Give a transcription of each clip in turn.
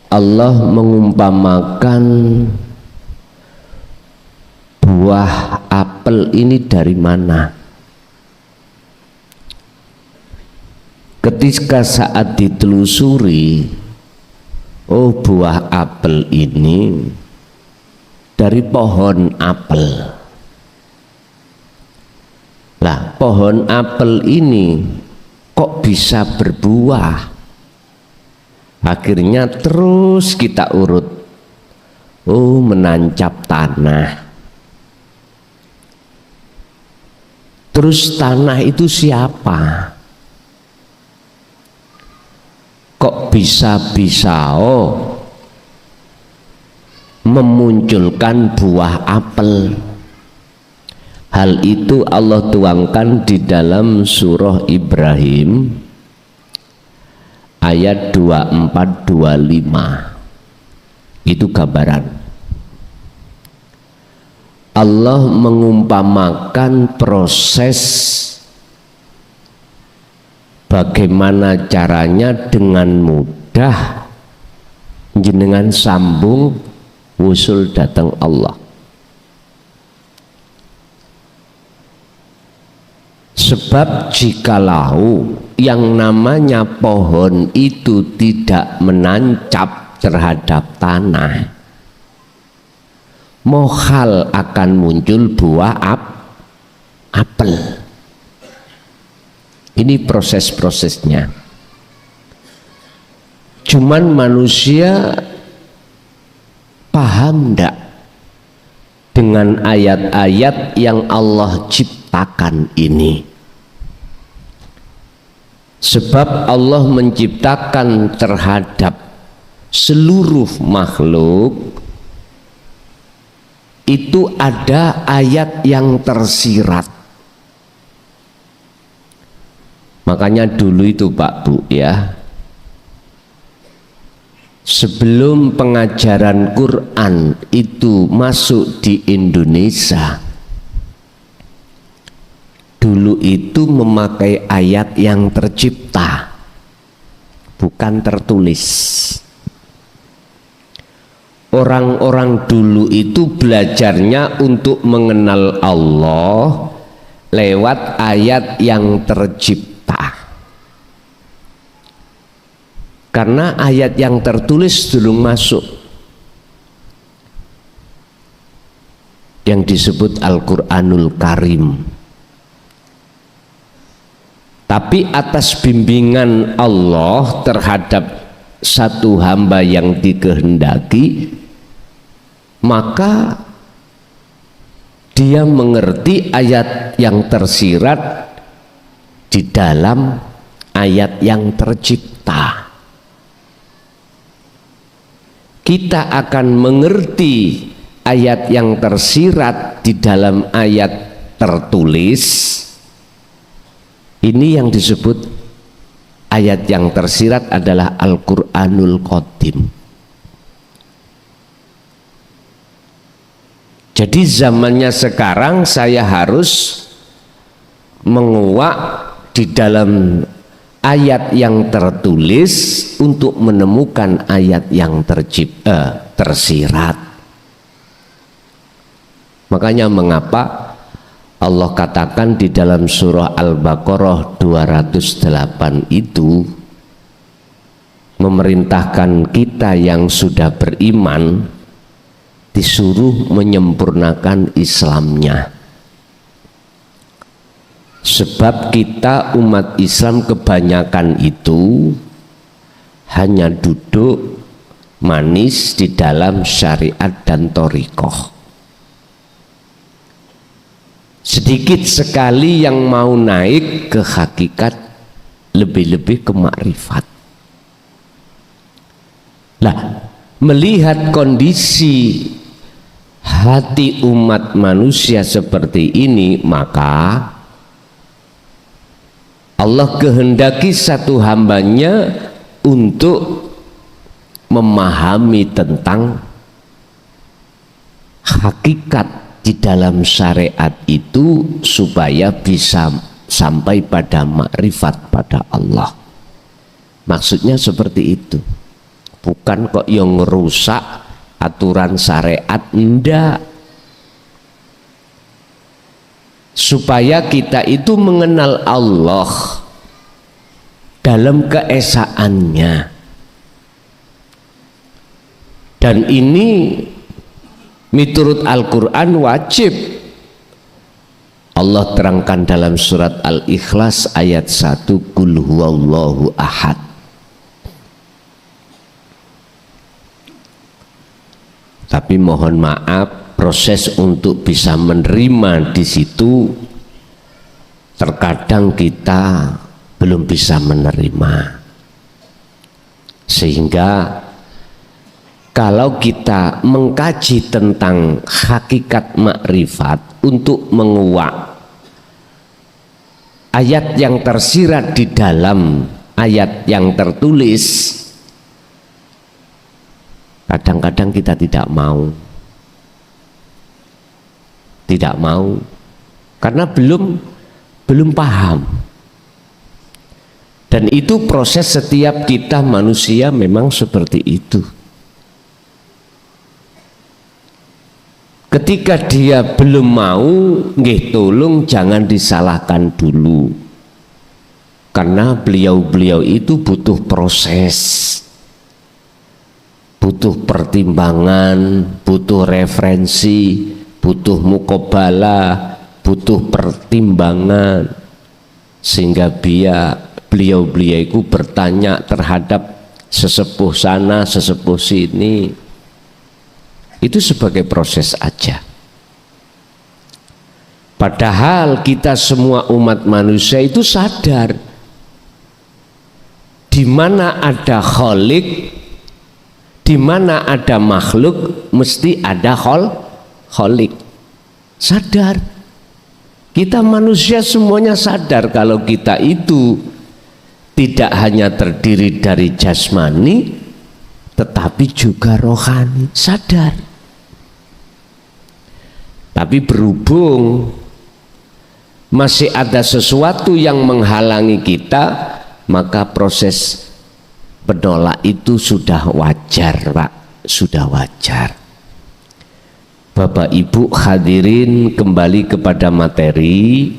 Allah mengumpamakan buah apel ini dari mana? Ketika saat ditelusuri, oh buah apel ini dari pohon apel. Lah, pohon apel ini kok bisa berbuah? Akhirnya terus kita urut, oh menancap tanah. Terus tanah itu siapa? Kok bisa-bisa memunculkan buah apel? Hal itu Allah tuangkan di dalam surah Ibrahim ayat 24-25. Itu gambaran. Allah mengumpamakan proses bagaimana caranya dengan mudah jenengan sambung wusul datang Allah. Sebab jikalau yang namanya pohon itu tidak menancap terhadap tanah, mohal akan muncul buah apel. Ini proses-prosesnya. Cuman manusia paham enggak dengan ayat-ayat yang Allah ciptakan ini? Sebab Allah menciptakan terhadap seluruh makhluk itu ada ayat yang tersirat. Makanya dulu itu Pak Bu ya, sebelum pengajaran Quran itu masuk di Indonesia, dulu itu memakai ayat yang tercipta, bukan tertulis. Orang-orang dulu itu belajarnya untuk mengenal Allah lewat ayat yang tercipta. Karena ayat yang tertulis belum masuk, yang disebut Al-Quranul Karim. Tapi atas bimbingan Allah terhadap satu hamba yang dikehendaki, maka dia mengerti ayat yang tersirat di dalam ayat yang tercipta. Kita akan mengerti ayat yang tersirat di dalam ayat tertulis. Ini yang disebut ayat yang tersirat adalah Al-Quranul Qadim. Jadi zamannya sekarang saya harus menguak di dalam ayat yang tertulis untuk menemukan ayat yang tersirat. Makanya mengapa Allah katakan di dalam surah Al-Baqarah 208 itu memerintahkan kita yang sudah beriman disuruh menyempurnakan Islamnya. Sebab kita umat Islam kebanyakan itu hanya duduk manis di dalam syariat dan thariqah. Sedikit sekali yang mau naik ke hakikat, lebih-lebih ke makrifat. Lah, melihat kondisi hati umat manusia seperti ini, maka Allah kehendaki satu hambanya untuk memahami tentang hakikat di dalam syariat itu supaya bisa sampai pada makrifat pada Allah. Maksudnya seperti itu. bukan kok yang ngerusak aturan syariat, ndak. Supaya kita itu mengenal Allah dalam keesaannya. Dan ini miturut Al-Quran wajib. Allah terangkan dalam surat Al-Ikhlas ayat 1, Qul huwallahu ahad. Tapi mohon maaf, proses untuk bisa menerima di situ terkadang kita belum bisa menerima. Sehingga kalau kita mengkaji tentang hakikat makrifat untuk menguak ayat yang tersirat di dalam ayat yang tertulis, kadang-kadang kita tidak mau karena belum paham. Dan itu proses setiap kita manusia memang seperti itu. Ketika dia belum mau, nggih tolong jangan disalahkan dulu. Karena beliau-beliau itu butuh proses, butuh pertimbangan, butuh referensi, butuh mukobalah, butuh pertimbangan. Sehingga beliau-beliau itu bertanya terhadap sesepuh sana, sesepuh sini. Itu sebagai proses aja. Padahal kita semua umat manusia itu sadar di mana ada khalik, di mana ada makhluk, mesti ada khalik. Sadar. Kita manusia semuanya sadar kalau kita itu tidak hanya terdiri dari jasmani, tetapi juga rohani. Sadar. Tapi berhubung masih ada sesuatu yang menghalangi kita, maka proses penolak itu sudah wajar, Pak. Sudah wajar. Bapak Ibu hadirin, kembali kepada materi.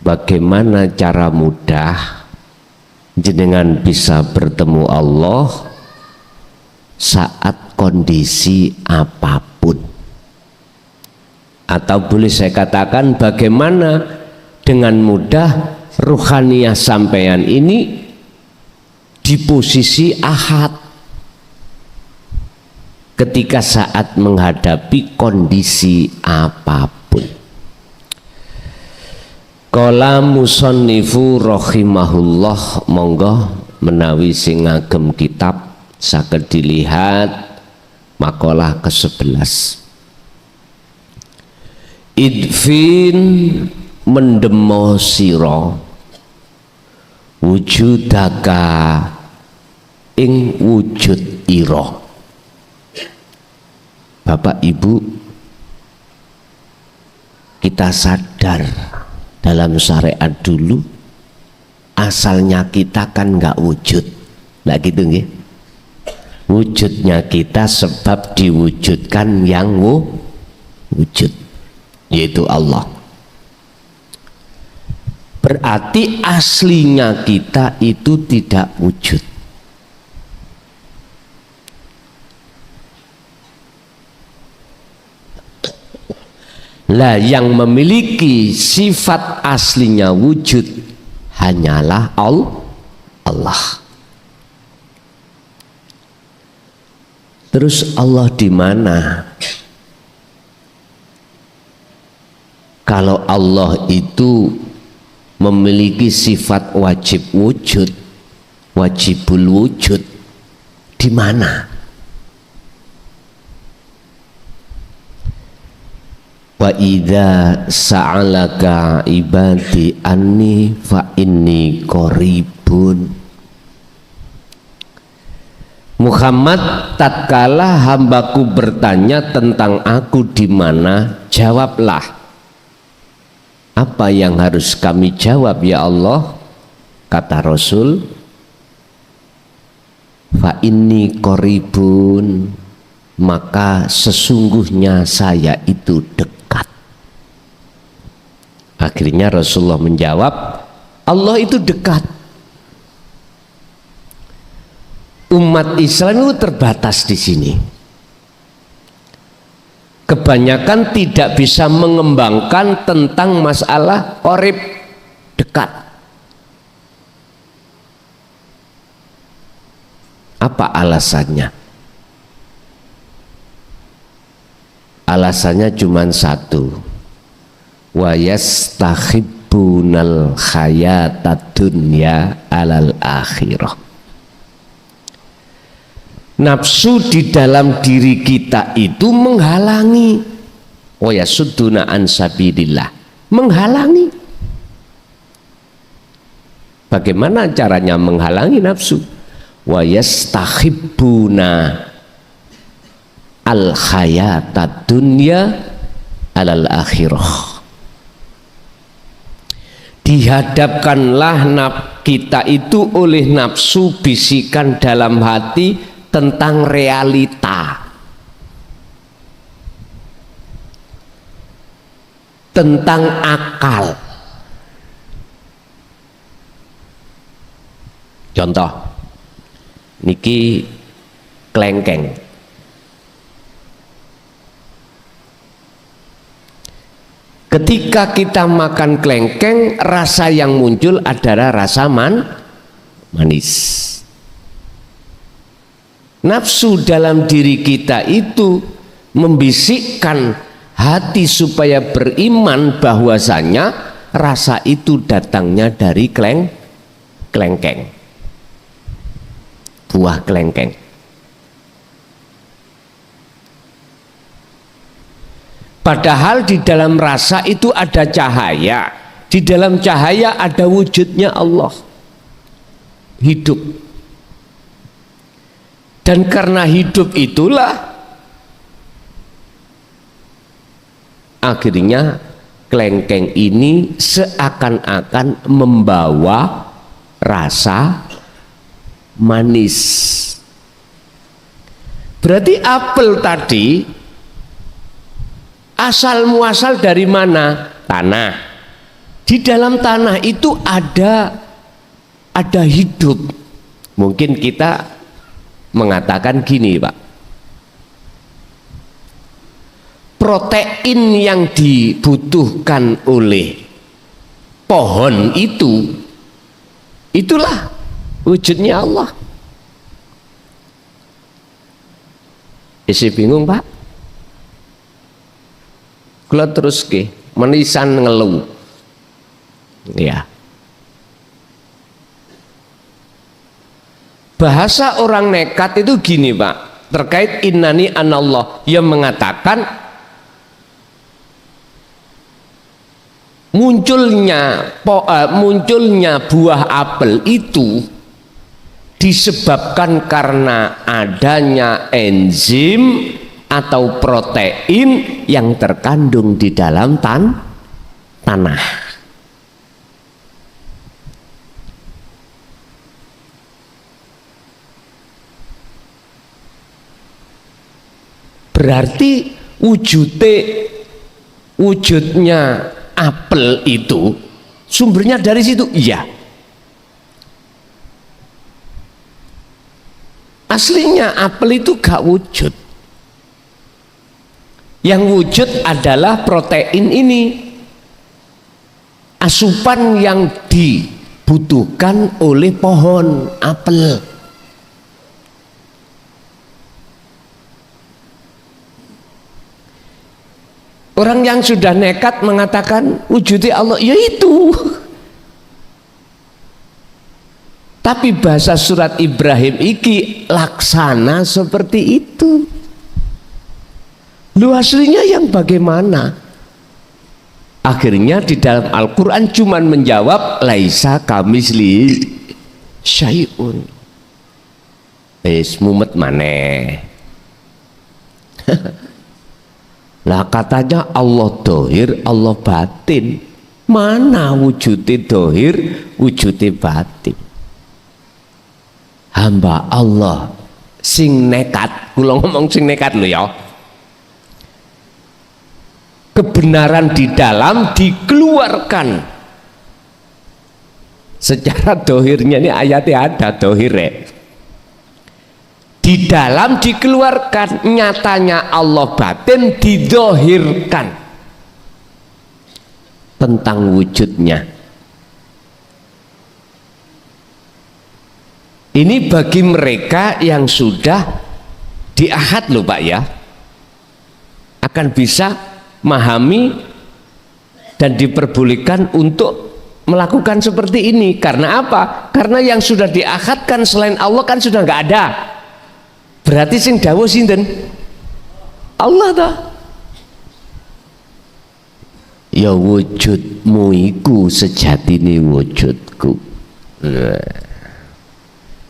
Bagaimana cara mudah jenengan bisa bertemu Allah saat kondisi apapun. Atau boleh saya katakan bagaimana dengan mudah ruhaniyah sampean ini di posisi ahad ketika saat menghadapi kondisi apapun. Qala musannifu rahimahullah, monggo menawi sing ngagem kitab saged dilihat makalah ke-11. Idfin mendemo sira wujudaka ing wujud ira. Bapak Ibu, kita sadar dalam syariat dulu asalnya kita kan nggak wujud, nggak gitu nggih? Wujudnya kita sebab diwujudkan yang wujud, yaitu Allah. Berarti aslinya kita itu tidak wujud. Lah yang memiliki sifat aslinya wujud hanyalah Allah. Terus Allah di mana? Kalau Allah itu memiliki sifat wajib wujud, wajibul wujud, di mana? Wa idza sa'alaka ibadi anni fa inni qaribun. Muhammad, tatkala hambaku bertanya tentang aku di mana, jawablah. Apa yang harus kami jawab ya Allah? Kata Rasul, fa inni qaribun, maka sesungguhnya saya itu dekat. Akhirnya Rasulullah menjawab, Allah itu dekat. Umat Islam itu terbatas di sini. Kebanyakan tidak bisa mengembangkan tentang masalah qarib, dekat. Apa alasannya? Alasannya cuma satu, wa yastahibbunal hayatad dunya alal akhirah. Nafsu di dalam diri kita itu menghalangi, wa yasudduna an sabilillah, menghalangi. Bagaimana caranya menghalangi nafsu? Wa yastahibbuna al hayatad dunya alal akhirah. Dihadapkanlah kita itu oleh nafsu bisikan dalam hati tentang realita, tentang akal. Contoh niki klengkeng. Ketika kita makan klengkeng, rasa yang muncul adalah rasa manis. Nafsu dalam diri kita itu membisikkan hati supaya beriman bahwasanya rasa itu datangnya dari klengkeng, buah klengkeng. Padahal di dalam rasa itu ada cahaya, di dalam cahaya ada wujudnya Allah, hidup. Dan karena hidup itulah akhirnya klengkeng ini seakan-akan membawa rasa manis. Berarti apel tadi asal muasal dari mana? Tanah. Di dalam tanah itu ada hidup. Mungkin kita mengatakan gini, Pak, protein yang dibutuhkan oleh pohon itu, itulah wujudnya Allah. Isi bingung, Pak? Kula terus ke menisan ngeluh, ya. Bahasa orang nekat itu gini, Pak, terkait innani anallah, yang mengatakan munculnya buah apel itu disebabkan karena adanya enzim atau protein yang terkandung di dalam tanah. Berarti wujudnya apel itu sumbernya dari situ, iya. Aslinya apel itu gak wujud. Yang wujud adalah protein ini, asupan yang dibutuhkan oleh pohon apel. Orang yang sudah nekat mengatakan wujudnya Allah, ya itu. Tapi bahasa surat Ibrahim iki laksana seperti itu. Lu aslinya yang bagaimana? Akhirnya di dalam Al-Quran cuman menjawab laisa kamisli syai'un. Mumet maneh. Lah katanya Allah dohir, Allah batin. Mana wujudnya dohir, wujudnya batin? hamba Allah sing nekat, kula ngomong sing nekat lho ya, kebenaran di dalam dikeluarkan secara dohirnya. Ini ayatnya ada dohirnya, di dalam dikeluarkan, nyatanya Allah batin didohirkan tentang wujudnya. Ini bagi mereka yang sudah diahad loh Pak ya, akan bisa memahami dan diperbolehkan untuk melakukan seperti ini. Karena apa? Karena yang sudah diakadkan selain Allah kan sudah nggak ada. Berarti sing dawuh sinten? Allah toh. Ya wujudmu iku sejatine wujudku.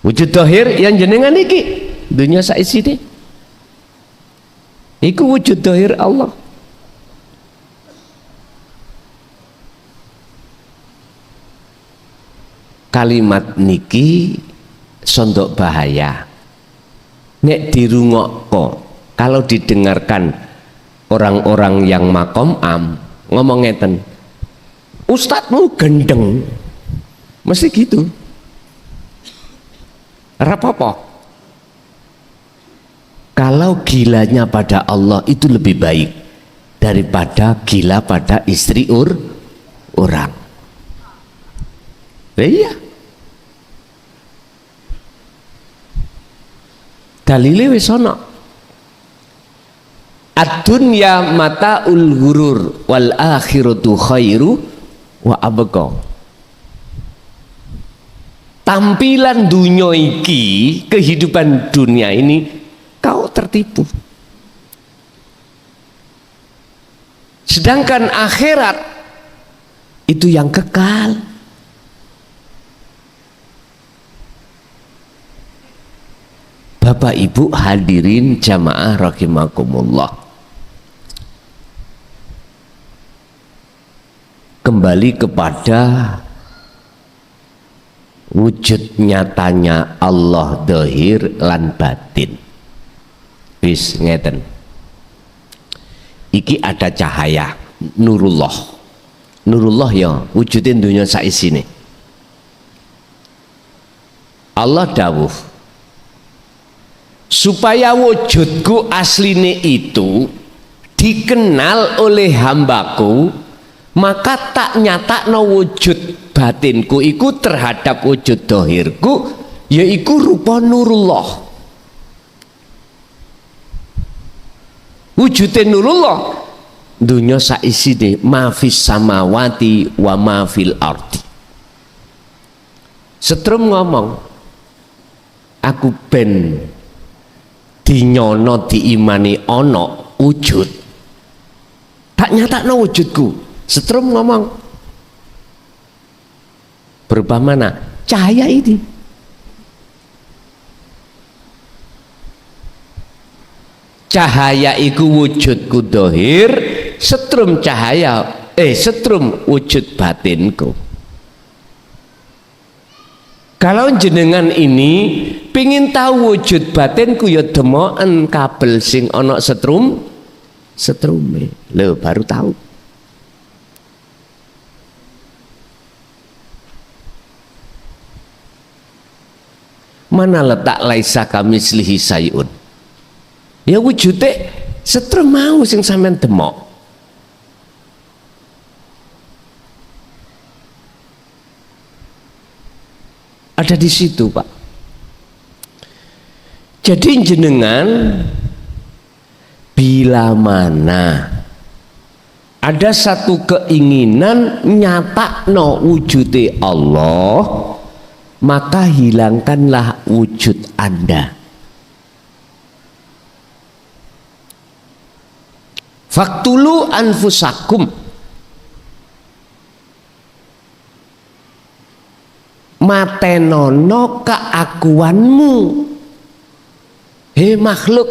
Wujud dohir yang jenengan iki dunia saisine iku wujud dohir Allah. Kalimat niki sondok bahaya nek dirungokko, kalau didengarkan orang-orang yang makom am ngomong ngeten, ustadzmu gendeng, mesti gitu. Rapopo kalau gilanya pada Allah itu lebih baik daripada gila pada istri orang. Iya, dalile wis ana. Ad-dunya mataul ghurur wal akhiratu khairu wa abqa. Tampilan dunia iki, kehidupan dunia ini kau tertipu. Sedangkan akhirat itu yang kekal. Bapak Ibu hadirin jamaah rahimakumullah, kembali kepada wujud nyatanya Allah dohir lan batin. Wis ngeten, iki ada cahaya nurullah. Nurullah ya wujudin dunia saisine. Allah dawuh supaya wujudku asline itu dikenal oleh hambaku, maka tak nyatakno wujud batinku iku terhadap wujud dohirku, yaiku rupa nurullah. Wujudnya nurullah dunya saisine mafis samawati wa mafil ardi. Setrum ngomong aku ben dinyono diimani ono wujud, tak nyatakno wujudku. Setrum ngomong berupa mana? Cahaya ini. Cahaya iku wujudku dohir, setrum cahaya setrum wujud batinku. Kalau jenengan ini pingin tahu wujud batinku, ya demoken kabel sing ana setrume lho baru tahu. Mana letak laisa kamislihi sayun? Ya wujudnya setrum mau sing sampean demok. Ada di situ, Pak. Jadi jenengan bila mana ada satu keinginan nyatakno wujude Allah, maka hilangkanlah wujud Anda. Faktulu anfusakum, matenono keakuanmu. He makhluk,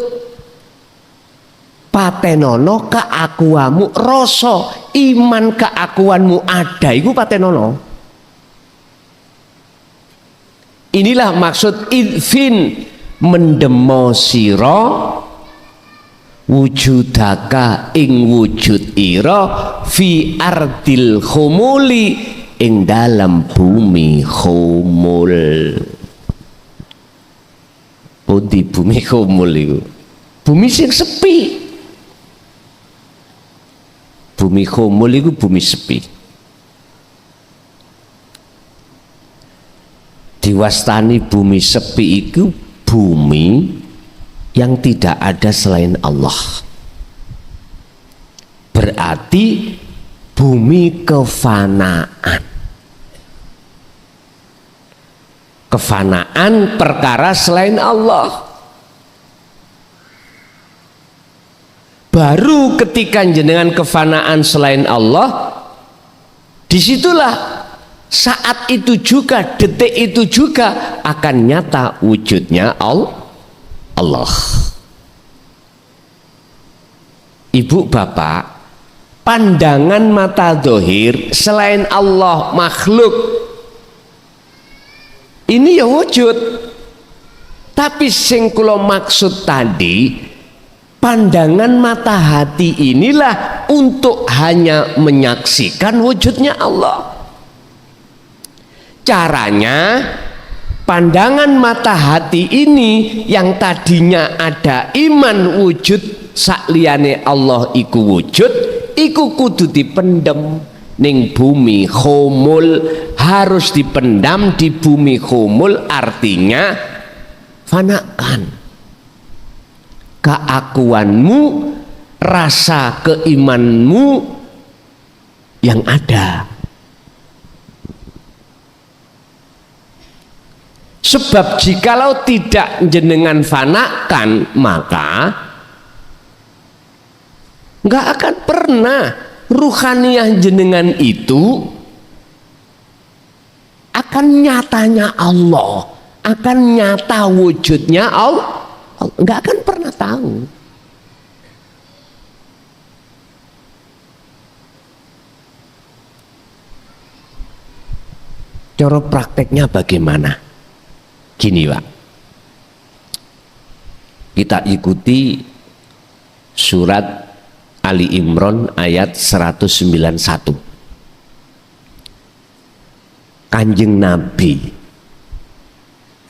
patenono keakuanmu, rasa iman keakuanmu ada iku patenono. Inilah maksud idfin, mendemo sira wujudaka ing wujud ira fi ardil khumuli ing dalam bumi khumul. Pundi bumi khumul iku? Bumi sing sepi. Bumi khumul iku bumi sepi. Diwastani bumi sepi itu bumi yang tidak ada selain Allah. Berarti bumi kefanaan. Kefanaan perkara selain Allah. Baru ketika jenengan kefanaan selain Allah, disitulah saat itu juga, detik itu juga akan nyata wujudnya Allah. Ibu bapak, pandangan mata dohir selain Allah makhluk ini ya wujud. Tapi sing kula maksud tadi, pandangan mata hati inilah untuk hanya menyaksikan wujudnya Allah. Caranya, pandangan mata hati ini yang tadinya ada iman wujud sakliyane Allah iku wujud, iku kudu dipendem ning bumi khumul, harus dipendam di bumi khumul, artinya fanakan keakuanmu, rasa keimanmu yang ada. Sebab jikalau tidak jenengan fanakan, maka nggak akan pernah ruhaniyah jenengan itu akan nyatanya Allah, akan nyata wujudnya Allah, nggak akan pernah tahu. Cara prakteknya bagaimana? Gini Pak, kita ikuti surat Ali Imran ayat 191. Kanjeng Nabi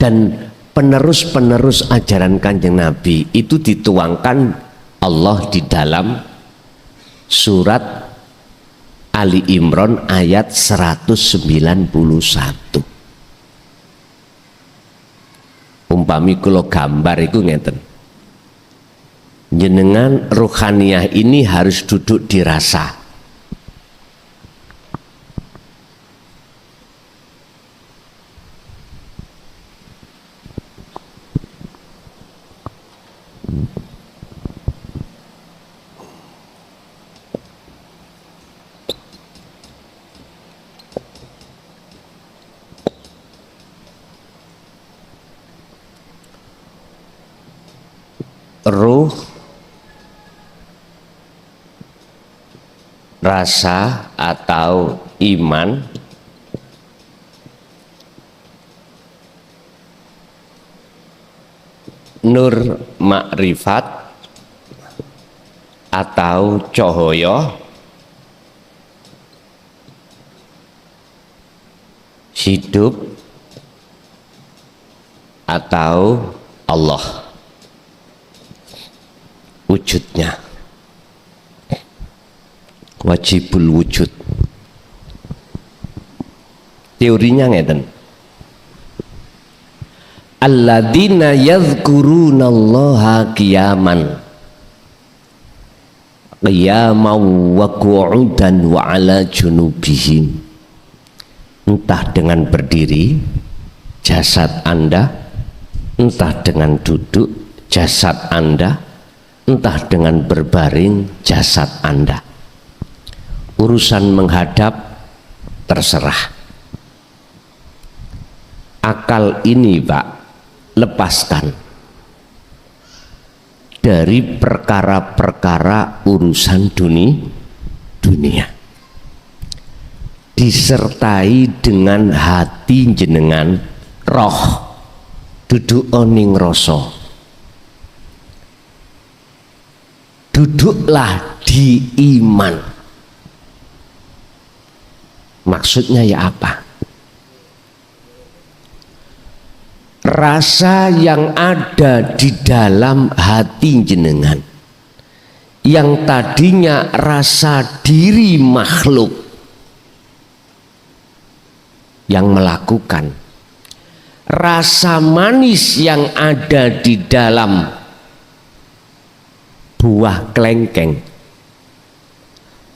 dan penerus-penerus ajaran Kanjeng Nabi itu dituangkan Allah di dalam surat Ali Imran ayat 191. Umpami kula gambar itu ngeten, jenengan ruhaniyah ini harus duduk dirasa. Ruh, rasa atau iman nur makrifat atau cahaya hidup atau Allah wujudnya, wajibul wujud. Teorinya ngeten, alladzina yadhkurunallaha qiyaman wa qu'udan wa ala junubihim. Entah dengan berdiri jasad Anda, entah dengan duduk jasad Anda, entah dengan berbaring jasad Anda. Urusan menghadap terserah. Akal ini Pak, lepaskan dari perkara-perkara urusan dunia, disertai dengan hati jenengan roh, duduk ning rasa. Duduklah di iman. Maksudnya ya apa? Rasa yang ada di dalam hati jenengan, yang tadinya rasa diri makhluk yang melakukan, rasa manis yang ada di dalam buah kelengkeng,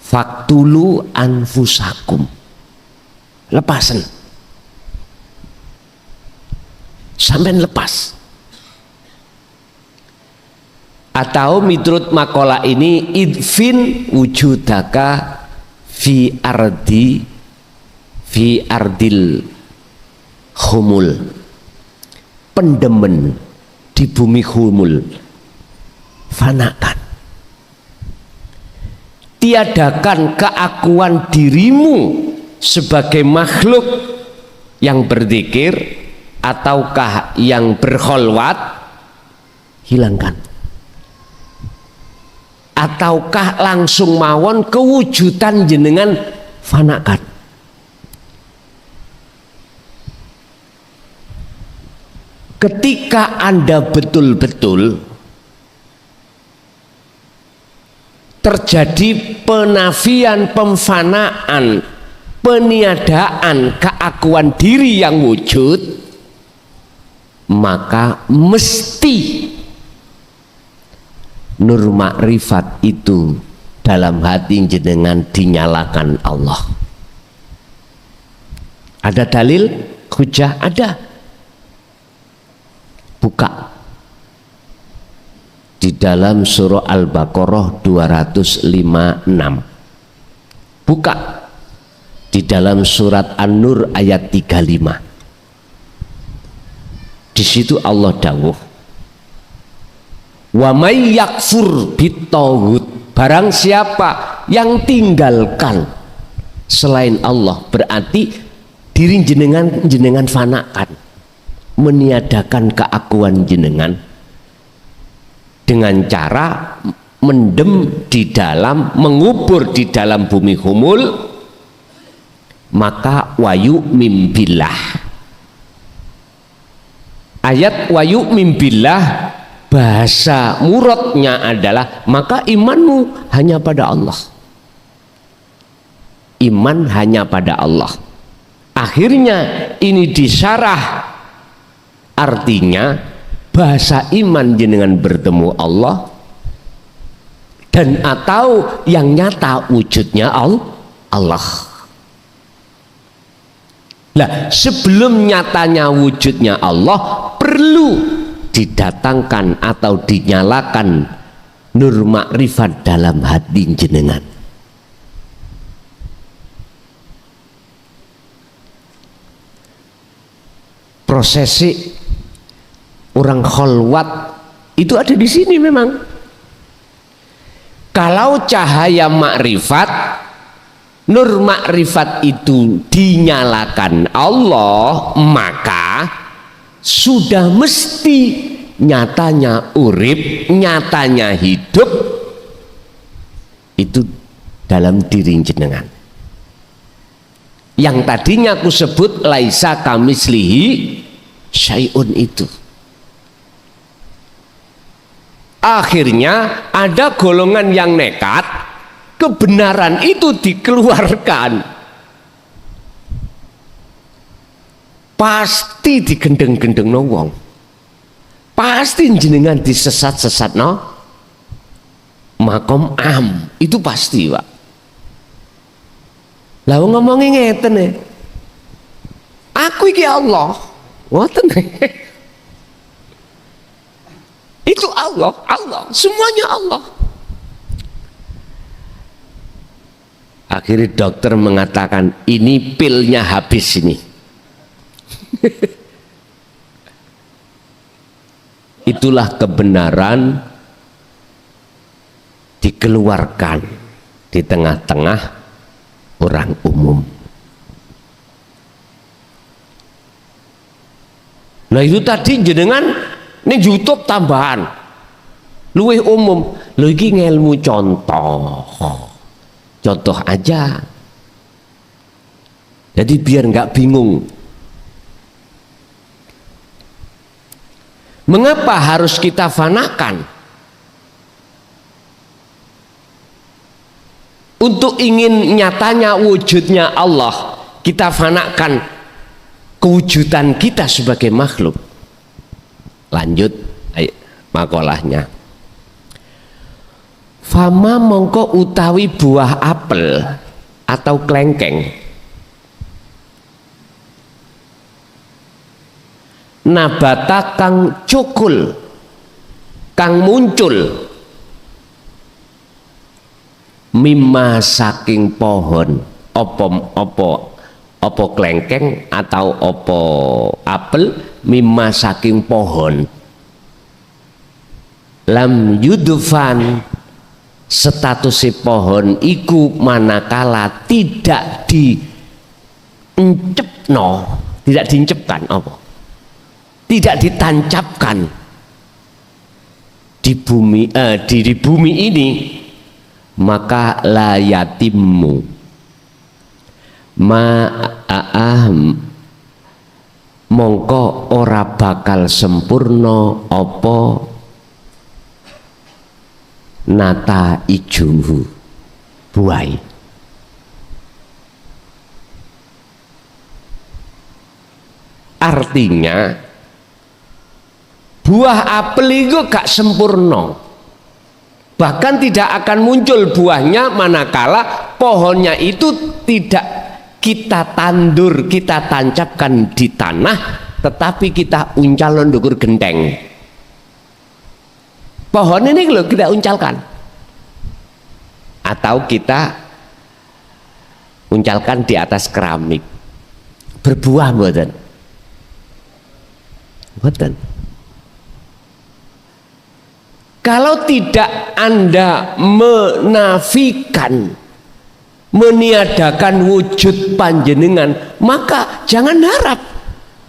faktulu anfusakum, lepasan, sampai lepas. Atau menurut makalah ini, idfin wujudaka fi ardil humul, pendemen di bumi humul, fanakan. Tiadakan keakuan dirimu sebagai makhluk yang berzikir ataukah yang berkholwat, hilangkan. Ataukah langsung mawon kewujudan jenengan, fanakan. Ketika Anda betul-betul terjadi penafian, pemfanaan, peniadaan keakuan diri yang wujud, maka mesti nur makrifat itu dalam hati jenengan dinyalakan Allah. Ada dalil hujah? Ada. Buka di dalam surah Al-Baqarah 256. Buka di dalam surat An-Nur ayat 35. Di situ Allah dawuh, wa may yakfur bitaghut, barang siapa yang tinggalkan selain Allah, berarti diri jenengan fanakan, meniadakan keakuan jenengan dengan cara mendem di dalam, mengubur di dalam bumi humul, maka wayu mimbillah. Ayat wayu mimbillah bahasa muradnya adalah maka imanmu hanya pada Allah. Iman hanya pada Allah. Akhirnya ini disyarah, artinya bahasa iman jenengan bertemu Allah dan atau yang nyata wujudnya Allah. Lah, sebelum nyatanya wujudnya Allah perlu didatangkan atau dinyalakan nur makrifat dalam hati jenengan. Prosesi orang kholwat itu ada di sini memang. Kalau cahaya makrifat, nur makrifat itu dinyalakan Allah, maka sudah mesti nyatanya urip, nyatanya hidup itu dalam diri jenengan. Yang tadinya aku sebut laisa kamislihi syai'un itu. Akhirnya ada golongan yang nekat, kebenaran itu dikeluarkan, pasti digendeng-gendeng no wong, pasti jenengan disesat-sesat no makom am, itu pasti Pak. Lalu ngomongin ngeten nih, aku iki Allah, ngoten itu Allah, semuanya Allah. Akhirnya dokter mengatakan ini pilnya habis ini. Itulah kebenaran dikeluarkan di tengah-tengah orang umum. Nah itu tadi jenengan ning YouTube tambahan luwih umum. Lho iki ngelmu contoh aja, jadi biar nggak bingung. Mengapa harus kita fanakan? Untuk ingin nyatanya wujudnya Allah, kita fanakan kewujudan kita sebagai makhluk. Lanjut makolahnya. Fama mongko utawi buah apel atau klengkeng, nabata kang cukul, kang muncul, mimma saking pohon, opo klengkeng atau opo apel, mimma saking pohon, lam yudufan status pohon iku manakala tidak diincepkan apa? Tidak ditancapkan di bumi ini, maka la yatimmu mongko ora bakal sempurna apa nata ijuhu buai. Artinya buah apel itu gak sempurna, bahkan tidak akan muncul buahnya manakala pohonnya itu tidak kita tandur, kita tancapkan di tanah, tetapi kita uncal ndukur genteng. Pohon ini kalau kita uncalkan atau kita uncalkan di atas keramik, berbuah mboten? Mboten. Kalau tidak Anda menafikan, meniadakan wujud panjenengan, maka jangan harap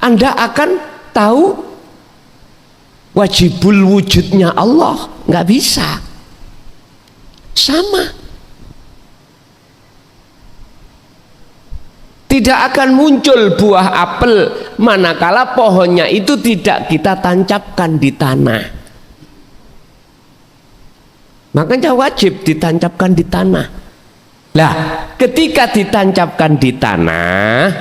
Anda akan tahu wajibul wujudnya Allah. Nggak bisa. Sama. Tidak akan muncul buah apel manakala pohonnya itu tidak kita tancapkan di tanah. Makanya wajib ditancapkan di tanah. Lah, ketika ditancapkan di tanah,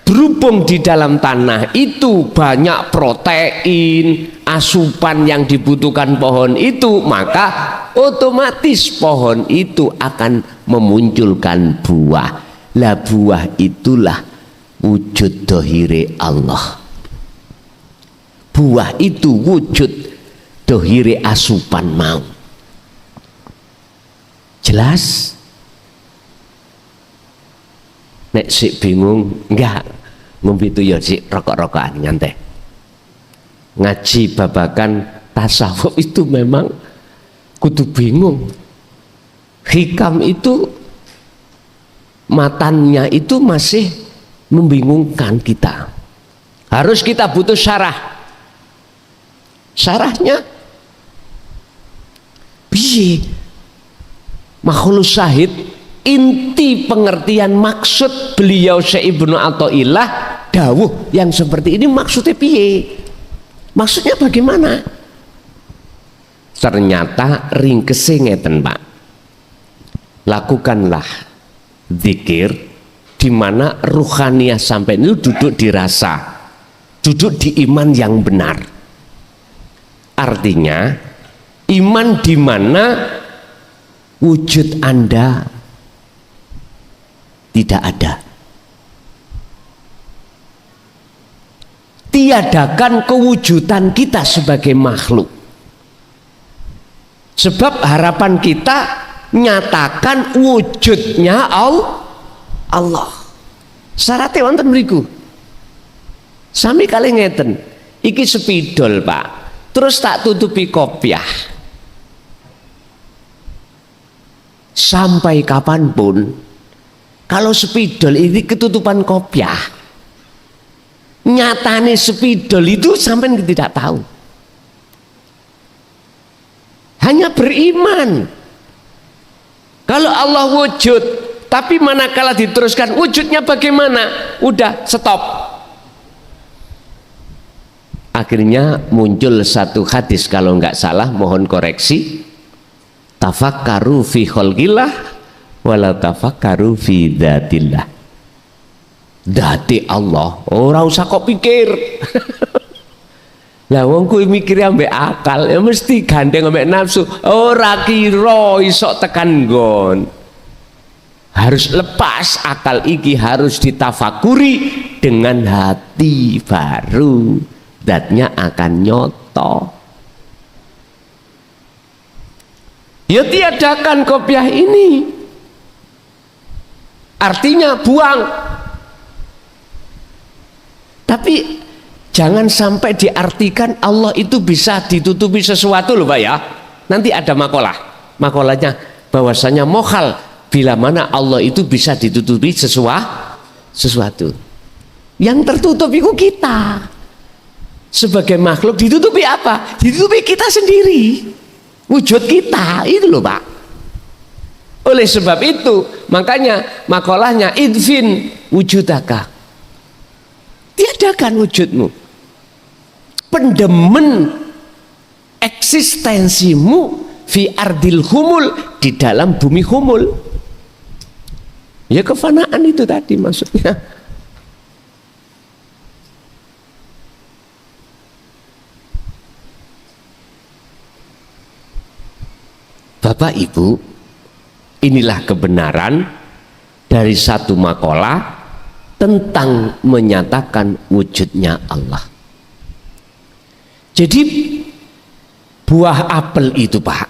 berhubung di dalam tanah itu banyak protein, asupan yang dibutuhkan pohon itu, maka otomatis pohon itu akan memunculkan buah. Lah buah itulah wujud dohire Allah. Buah itu wujud dohire asupan mau. Jelas? Nek sik bingung, enggak ngombe itu ya sik rokok-rokokan nyantai. Ngaji babakan tasawuf itu memang kudu bingung. Hikam itu matannya itu masih membingungkan kita. Harus kita butuh syarah. Syarahnya piye? Makhlus syahid, inti pengertian maksud beliau Syekh Ibnu Athaillah dawuh yang seperti ini maksudnya piye? Maksudnya bagaimana? Ternyata ringkese ngeten, Pak. Lakukanlah zikir di mana ruhaniyah sampai itu duduk di rasa, duduk di iman yang benar. Artinya iman di mana wujud Anda tidak ada. Tiadakan kewujudan kita sebagai makhluk. Sebab harapan kita nyatakan wujudnya Allah. Syaratnya wonten mriku. Sami kali ngeten. Iki spidol, Pak. Terus tak tutupi kopiah. Sampai kapanpun kalau spidol ini ketutupan kopiah nyatane spidol itu sampai tidak tahu. Hanya beriman. Kalau Allah wujud, tapi manakala diteruskan wujudnya bagaimana? Udah stop. Akhirnya muncul satu hadis, kalau nggak salah, mohon koreksi, tafakkaru fi khalqillah wala tafakkaru fi dzatillah. Dati Allah ora usah kok pikir. Lah wong kuwi mikir ambek akal ya mesti gandeng ambek nafsu, ora kira iso tekan nggon. Harus lepas akal iki, harus ditafakuri dengan hati, baru zatnya akan nyoto. Ya tiadakan kopiah ini, artinya buang. Tapi jangan sampai diartikan Allah itu bisa ditutupi sesuatu loh Pak ya. Nanti ada makolahnya bahwasanya mokhal bila mana Allah itu bisa ditutupi sesuatu. Yang tertutup itu kita sebagai makhluk. Ditutupi apa? Ditutupi kita sendiri, wujud kita itu loh Pak. Oleh sebab itu makanya makolahnya idfin wujudaka, tiadakan wujudmu, pendemen eksistensimu fi ardil humul, di dalam bumi humul. Ya kefanaan itu tadi maksudnya. Bapak Ibu, inilah kebenaran dari satu makalah tentang menyatakan wujudnya Allah. Jadi buah apel itu Pak,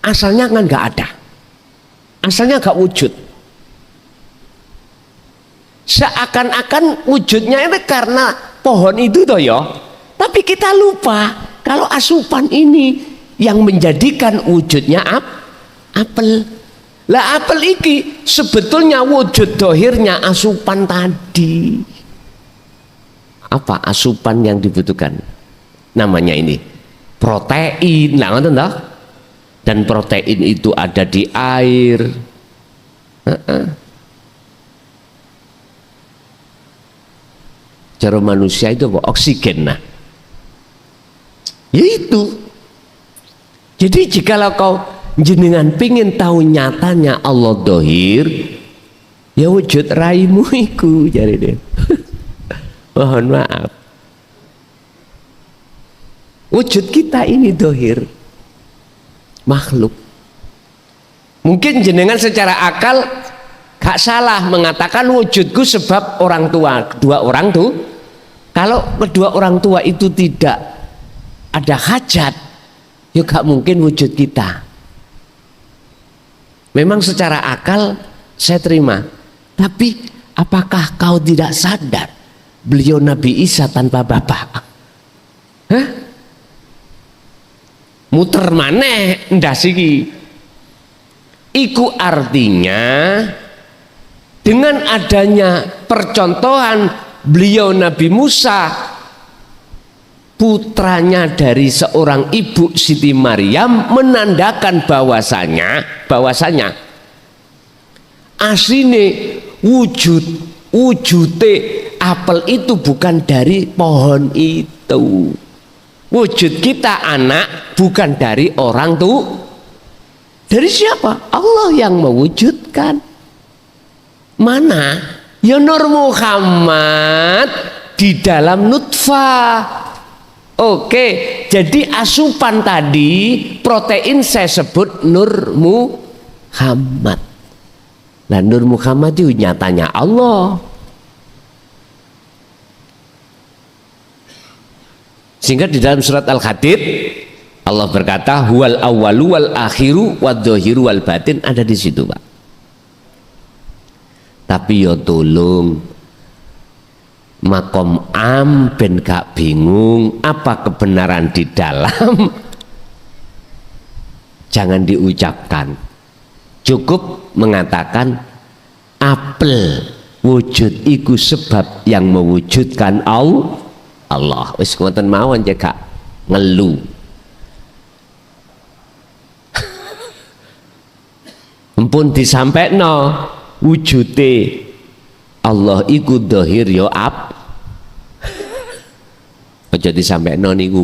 asalnya kan nggak ada, asalnya nggak wujud. Seakan-akan wujudnya itu karena pohon itu toh ya, tapi kita lupa kalau asupan ini yang menjadikan wujudnya apel. Lah apel iki sebetulnya wujud dohirnya asupan tadi. Apa asupan yang dibutuhkan? Namanya ini protein. Nah, ngerti toh? Dan protein itu ada di air. Cara manusia itu apa? Oksigen. Nah, ya itu. Jadi jikalau kau jenengan pingin tahu nyatanya Allah dohir, ya wujud raimu iku, jadi deh. Mohon maaf, wujud kita ini dohir makhluk. Mungkin jenengan secara akal gak salah mengatakan wujudku sebab orang tua, kedua orang tuh. Kalau kedua orang tua itu tidak ada hajat, ya gak mungkin wujud kita. Memang secara akal saya terima, tapi apakah kau tidak sadar beliau Nabi Isa tanpa bapak? Hah? Muter maneh ndas iki. Iku artinya dengan adanya percontohan beliau Nabi Musa, putranya dari seorang ibu Siti Maryam, menandakan bahwasanya asline wujude apel itu bukan dari pohon itu. Wujud kita anak bukan dari orang tuh. Dari siapa? Allah yang mewujudkan. Mana? Ya Nur Muhammad di dalam nutfah. Oke, jadi asupan tadi protein saya sebut Nur Muhammad. Nah, Nur Muhammad itu nyatanya Allah. Sehingga di dalam surat Al-Hadid Allah berkata huwal awwalu wal akhiru wad dhahiru wal batin, ada di situ Pak. Tapi ya tolong makom am ben gak bingung apa kebenaran di dalam, jangan diucapkan, cukup mengatakan apel Wujud iku sebab yang mewujudkan Allah. Wis ngoten mawon jaga ngelu. Empun disampaikno wujude Allah iku dhahir ya aja disampaikno niku.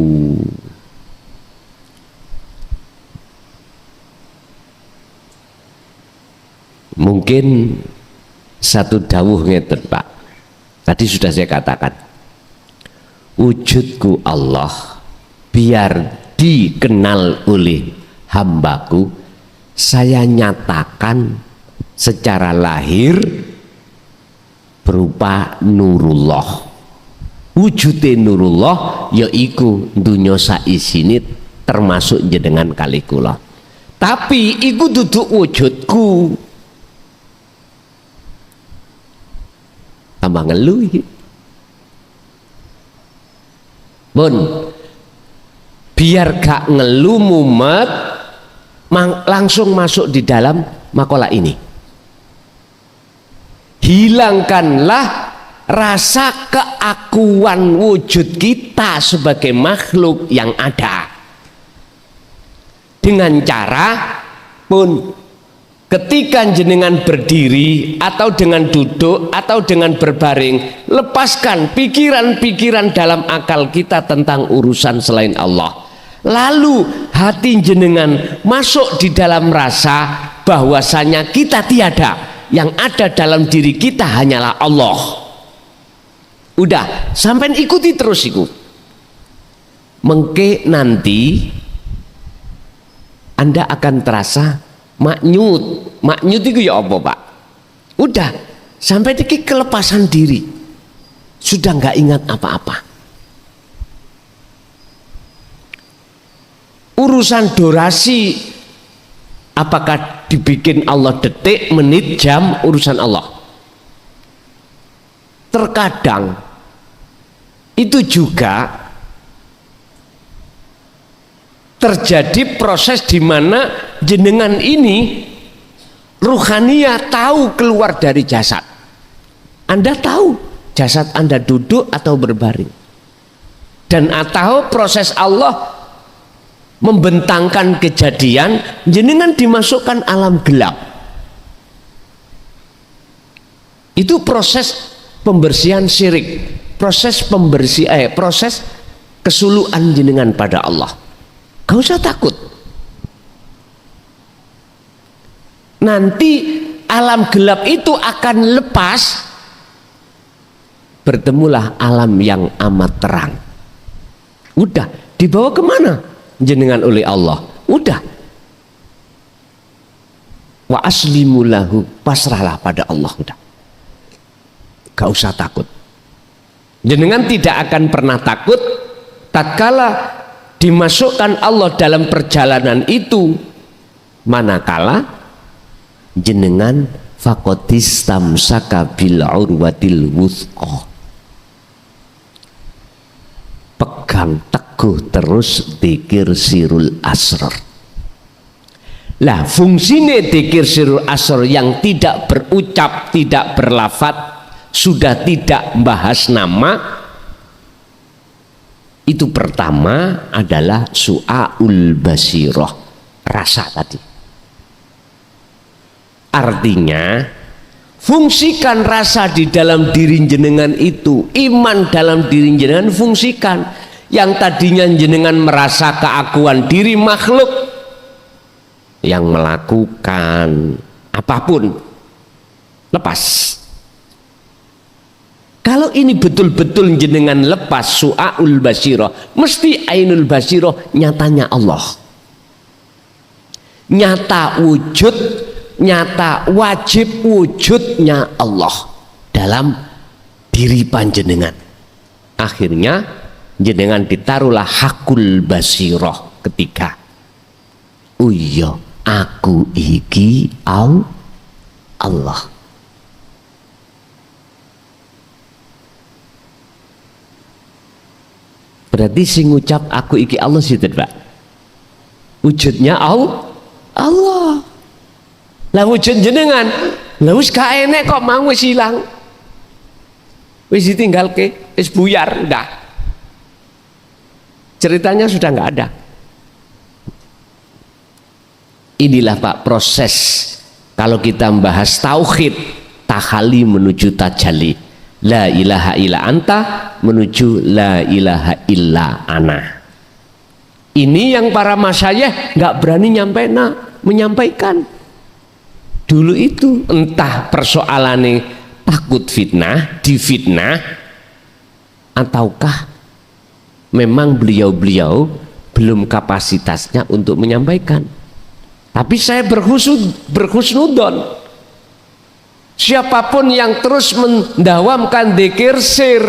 Mungkin satu dawuh ngeten Pak, tadi sudah saya katakan, wujudku Allah biar dikenal oleh hambaku, saya nyatakan secara lahir berupa nurullah. Wujude nurullah yaiku dunya saisine termasuk jenengan kali kula, tapi iku duduk wujudku. Tambah ngeluh Bun, biar gak ngeluh mumet, langsung masuk di dalam makalah ini. Hilangkanlah rasa keakuan wujud kita sebagai makhluk yang ada dengan cara pun ketika jenengan berdiri atau dengan duduk atau dengan berbaring, lepaskan pikiran-pikiran dalam akal kita tentang urusan selain Allah. Lalu hati jenengan masuk di dalam rasa bahwasanya kita tiada, yang ada dalam diri kita hanyalah Allah. Udah, sampai ikuti terus iku. Mengke nanti Anda akan terasa maknyut itu ya apa Pak? Udah sampai tiki kelepasan diri, sudah nggak ingat apa-apa. Urusan durasi, apakah dibikin Allah detik, menit, jam, urusan Allah. Terkadang itu juga terjadi proses di mana jenengan ini ruhaniyah tahu keluar dari jasad. Anda tahu jasad Anda duduk atau berbaring, dan atau proses Allah membentangkan kejadian jenengan dimasukkan alam gelap. Itu proses pembersihan syirik, proses proses kesuluhan jenengan pada Allah. Gak usah takut. Nanti alam gelap itu akan lepas, bertemulah alam yang amat terang. Udah dibawa kemana jenengan oleh Allah? Udah, wa aslimulahu, pasrahlah pada Allah. Udah, gak usah takut. Jenengan tidak akan pernah takut tatkala dimasukkan Allah dalam perjalanan itu, manakala jenengan faqatis tamsaka bil urwatil wuthqa, pegang teguh terus dzikir sirul asrar. Lah fungsine dzikir sirul asrar yang tidak berucap, tidak berlafat, sudah tidak membahas nama, itu pertama adalah su'aul basirah, rasa tadi. Artinya fungsikan rasa di dalam diri jenengan itu, iman dalam diri jenengan fungsikan. Yang tadinya jenengan merasa keakuan diri makhluk yang melakukan apapun, lepas. Kalau ini betul-betul jenengan lepas su'aul basirah, mesti ainul basirah nyatanya Allah, nyata wujud, nyata wajib wujudnya Allah dalam diri panjenengan. Akhirnya jenengan ditaruhlah hakul basirah ketika, oh iya aku iki Allah. Berarti sing ngucap aku iki Allah situ Pak, wujudnya Allah. Lah wujud jenengan, lah wis gak enek kok mau wis ilang. wis ditinggalke, wis buyar, udah. Ceritanya sudah nggak ada. Inilah Pak proses kalau kita membahas tauhid, tahali menuju tajalli, la ilaha illa anta menuju la ilaha illa ana. Ini yang para masyayikh nggak berani menyampaikan. Dulu itu entah persoalannya takut fitnah, difitnah, ataukah memang beliau-beliau belum kapasitasnya untuk menyampaikan. Tapi saya berhusnudon, siapapun yang terus mendawamkan dzikir sir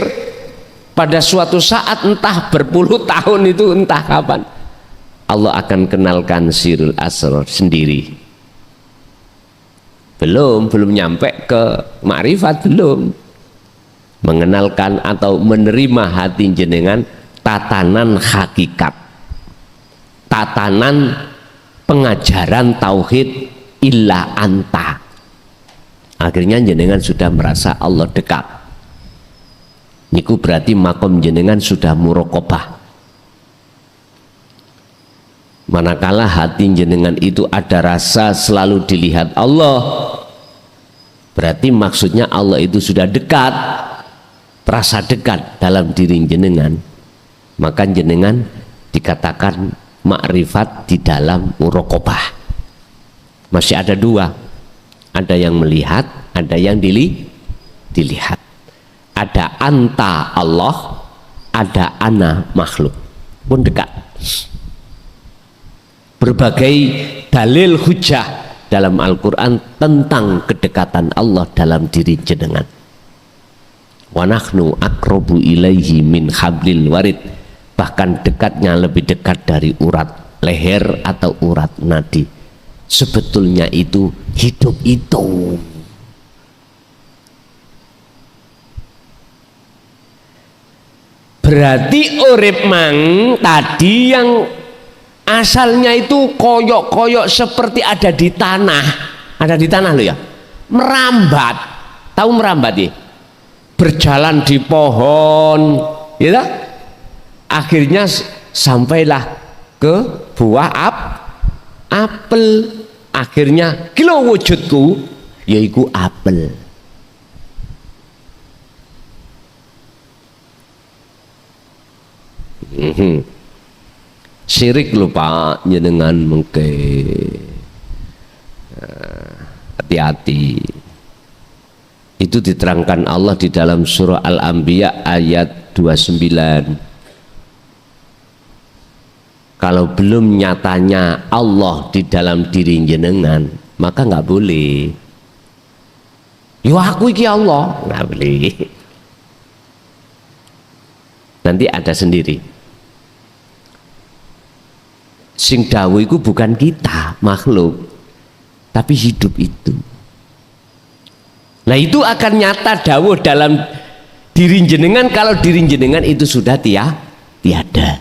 pada suatu saat, entah berpuluh tahun itu entah kapan, Allah akan kenalkan sirul asrar sendiri. Belum nyampe ke makrifat, belum mengenalkan atau menerima hati jenengan tatanan hakikat, tatanan pengajaran tauhid illa anta. Akhirnya jenengan sudah merasa Allah dekat. Niku berarti makom jenengan sudah muraqabah. Manakala hati jenengan itu ada rasa selalu dilihat Allah, berarti maksudnya Allah itu sudah dekat, terasa dekat dalam diri jenengan. Maka jenengan dikatakan makrifat di dalam muraqabah. Masih ada dua, ada yang melihat, ada yang dilihat. Ada anta Allah, ada ana makhluk, pun dekat. Berbagai dalil hujah dalam Al-Quran tentang kedekatan Allah dalam diri jenengan. Wa nahnu aqrabu ilaihi min hablil warid, bahkan dekatnya lebih dekat dari urat leher atau urat nadi. Sebetulnya itu hidup itu. Berarti urip mang tadi yang asalnya itu koyok-koyok seperti ada di tanah loh ya, merambat, tahu merambat ya, berjalan di pohon, ya, akhirnya sampailah ke buah apel, akhirnya kilo wujudku yaiku apel. Syirik lupa jenengan mengke, hati-hati. Itu diterangkan Allah di dalam surah Al-Anbiya ayat 29. Kalau belum nyatanya Allah di dalam diri jenengan, maka nggak boleh. Yo aku iki Allah, nggak boleh. Nanti ada sendiri. Sing dawuh itu bukan kita makhluk, tapi hidup itu. Nah itu akan nyata dawuh dalam diri jenengan kalau diri jenengan itu sudah tiada.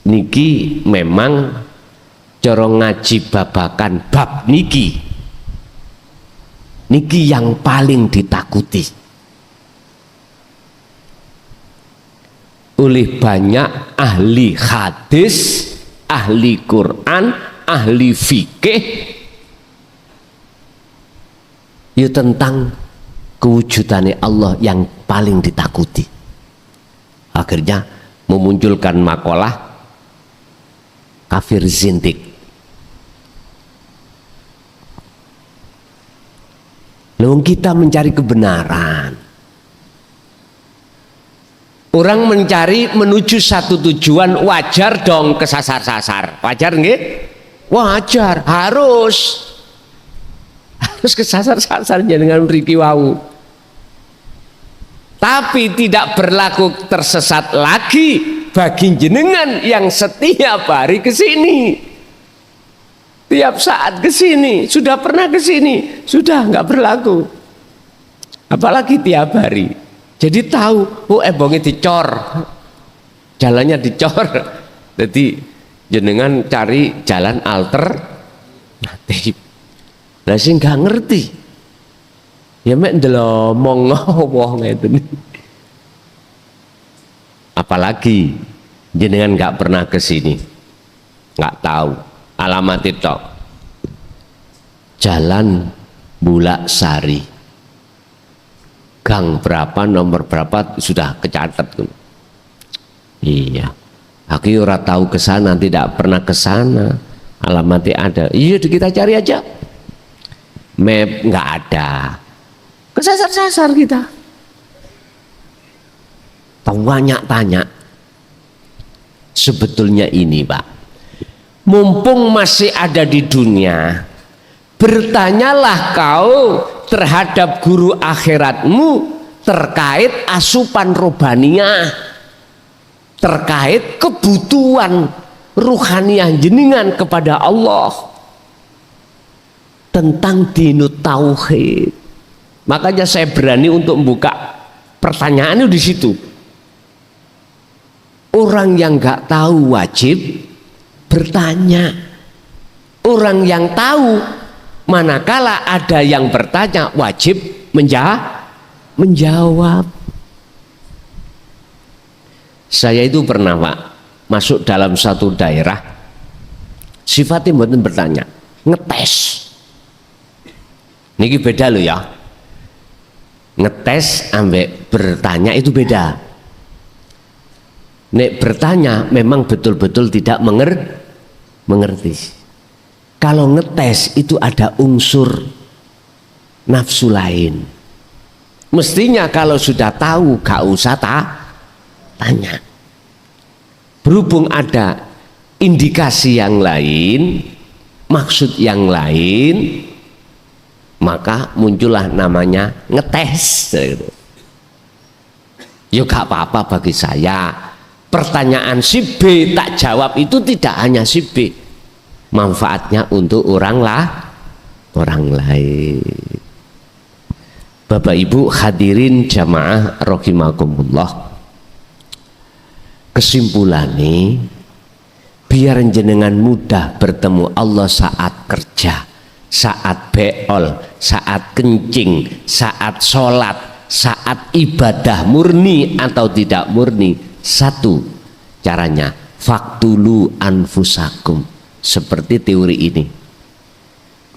Niki memang cara ngaji babakan bab niki yang paling ditakuti oleh banyak ahli hadis, ahli Quran, ahli fikih, ya tentang kewujudannya Allah yang paling ditakuti. Akhirnya memunculkan makalah kafir zindik. Lalu kita mencari kebenaran. Orang mencari menuju satu tujuan, wajar dong kesasar-sasar. Wajar nggih? Wajar, harus kesasar-sasar dengan mriki wau. Tapi tidak berlaku tersesat lagi bagi jenengan yang setiap hari ke sini. Tiap saat ke sini, sudah pernah ke sini, sudah nggak berlaku. Apalagi tiap hari. Jadi tahu, oh ebonge dicor, jalannya dicor. Jadi jenengan cari jalan alternatif. Nah sih nggak ngerti. Ya mek ndelomong wong ngeten. Apalagi jenengan nggak pernah ke sini, nggak tahu alamat itu. Jalan Bulak Sari, gang berapa, nomor berapa sudah kecatat. Iya, aku ora tahu ke sana, tidak pernah ke sana. Alamatnya ada. Iya, kita cari aja. Map nggak ada. Kesasar-sasar kita. Tanya. Sebetulnya ini, Pak. Mumpung masih ada di dunia, bertanyalah kau terhadap guru akhiratmu terkait asupan robaniyah, terkait kebutuhan ruhaniyah jenengan kepada Allah, tentang dinut tauhid. Makanya saya berani untuk membuka pertanyaan di situ. Orang yang nggak tahu wajib bertanya. Orang yang tahu, manakala ada yang bertanya, wajib menjawab. Saya itu pernah, Pak, masuk dalam satu daerah, sifatnya mboten bertanya, ngetes. Niki beda loh ya. Ngetes ambek bertanya itu beda. Nek bertanya memang betul-betul tidak mengerti. Kalau ngetes itu ada unsur nafsu lain. Mestinya kalau sudah tahu gak usah tanya. Berhubung ada indikasi yang lain, maksud yang lain, maka muncullah namanya ngetes. Ya gak apa-apa bagi saya. Pertanyaan si B tak jawab itu tidak hanya si B, manfaatnya untuk orang lain. Bapak Ibu hadirin jamaah rahimakumullah. Kesimpulannya, biar jenengan mudah bertemu Allah saat kerja, saat beol, saat kencing, saat sholat, saat ibadah murni atau tidak murni. Satu caranya, faktulu anfusakum, seperti teori ini,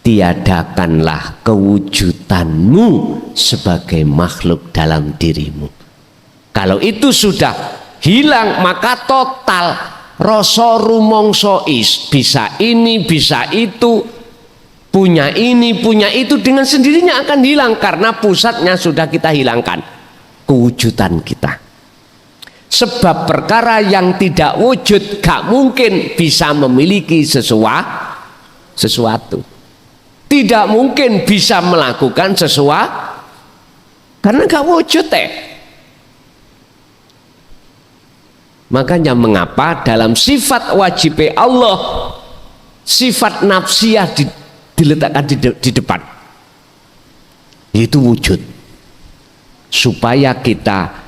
tiadakanlah kewujudanmu sebagai makhluk dalam dirimu. Kalau itu sudah hilang, maka total rasa rumangsa bisa ini bisa itu, punya ini punya itu, dengan sendirinya akan hilang karena pusatnya sudah kita hilangkan, kewujudan kita. Sebab perkara yang tidak wujud gak mungkin bisa memiliki sesuatu, tidak mungkin bisa melakukan sesuatu karena gak wujud Makanya mengapa dalam sifat wajib Allah sifat nafsiyah diletakkan di depan, yaitu wujud, supaya kita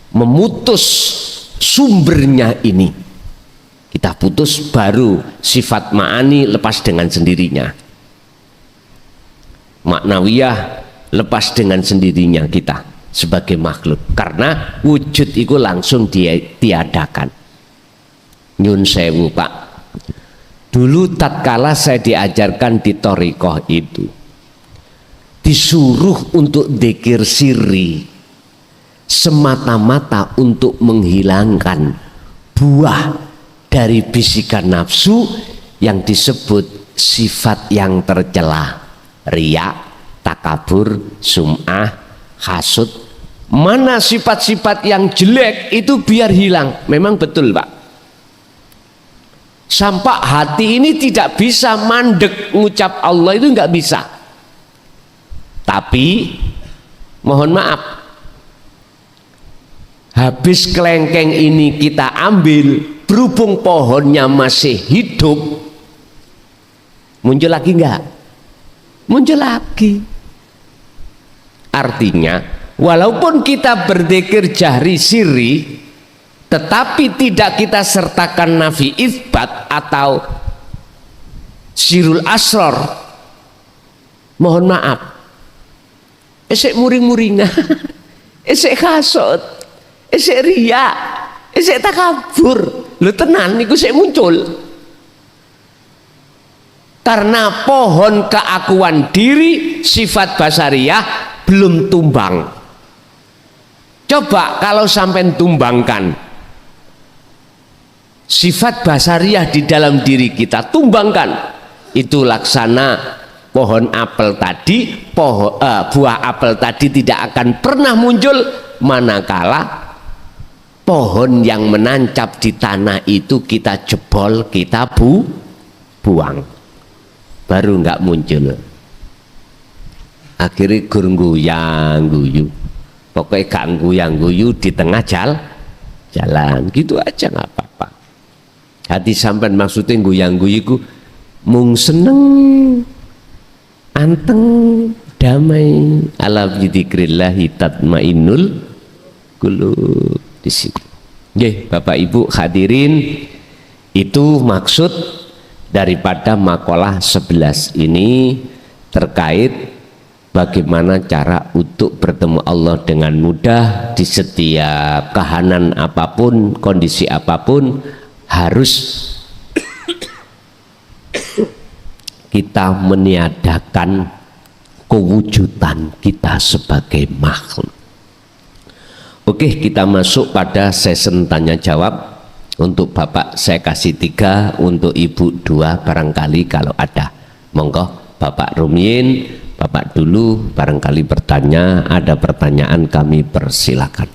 memutus sumbernya ini. Kita putus, baru sifat ma'ani lepas dengan sendirinya, maknawiyah lepas dengan sendirinya kita sebagai makhluk, karena wujud itu langsung tiadakan. Nyun sewu, Pak, dulu tatkala saya diajarkan di thariqah itu disuruh untuk dzikir sirri semata-mata untuk menghilangkan buah dari bisikan nafsu yang disebut sifat yang tercela, riya, takabur, sum'ah, hasud. Mana sifat-sifat yang jelek itu biar hilang. Memang betul, Pak, sampai hati ini tidak bisa mandek ngucap Allah, itu nggak bisa. Tapi mohon maaf, habis kelengkeng ini kita ambil, berhubung pohonnya masih hidup, muncul lagi enggak? Muncul lagi. Artinya walaupun kita berzikir jahri sirri, tetapi tidak kita sertakan nafi itsbat atau sirul asror, mohon maaf, isik muring-muringan, isik kasut, isik riya, isik takabur. Lho tenan niku sik muncul. Karena pohon keakuan diri sifat basariyah belum tumbang. Coba kalau sampai tumbangkan sifat basariyah di dalam diri kita, tumbangkan, itu laksana pohon apel tadi, buah apel tadi tidak akan pernah muncul manakala pohon yang menancap di tanah itu kita jebol, kita buang, baru nggak muncul. Akhirnya guyang guyu, pokoknya gak guyang guyu di tengah jalan, gitu aja nggak apa-apa. Hati sampean maksudnya guyang guyiku mung seneng, anteng, damai, ala bidzikrillahi tatmainnul qulub. Di situ. Nggih, Bapak Ibu hadirin, itu maksud daripada makalah 11 ini terkait bagaimana cara untuk bertemu Allah dengan mudah di setiap kahanan apapun, kondisi apapun, harus kita meniadakan kewujudan kita sebagai makhluk. Oke, kita masuk pada sesi tanya jawab. Untuk Bapak saya kasih 3, untuk Ibu 2 barangkali kalau ada. Monggo Bapak Rumyin, Bapak dulu barangkali bertanya, ada pertanyaan kami persilakan.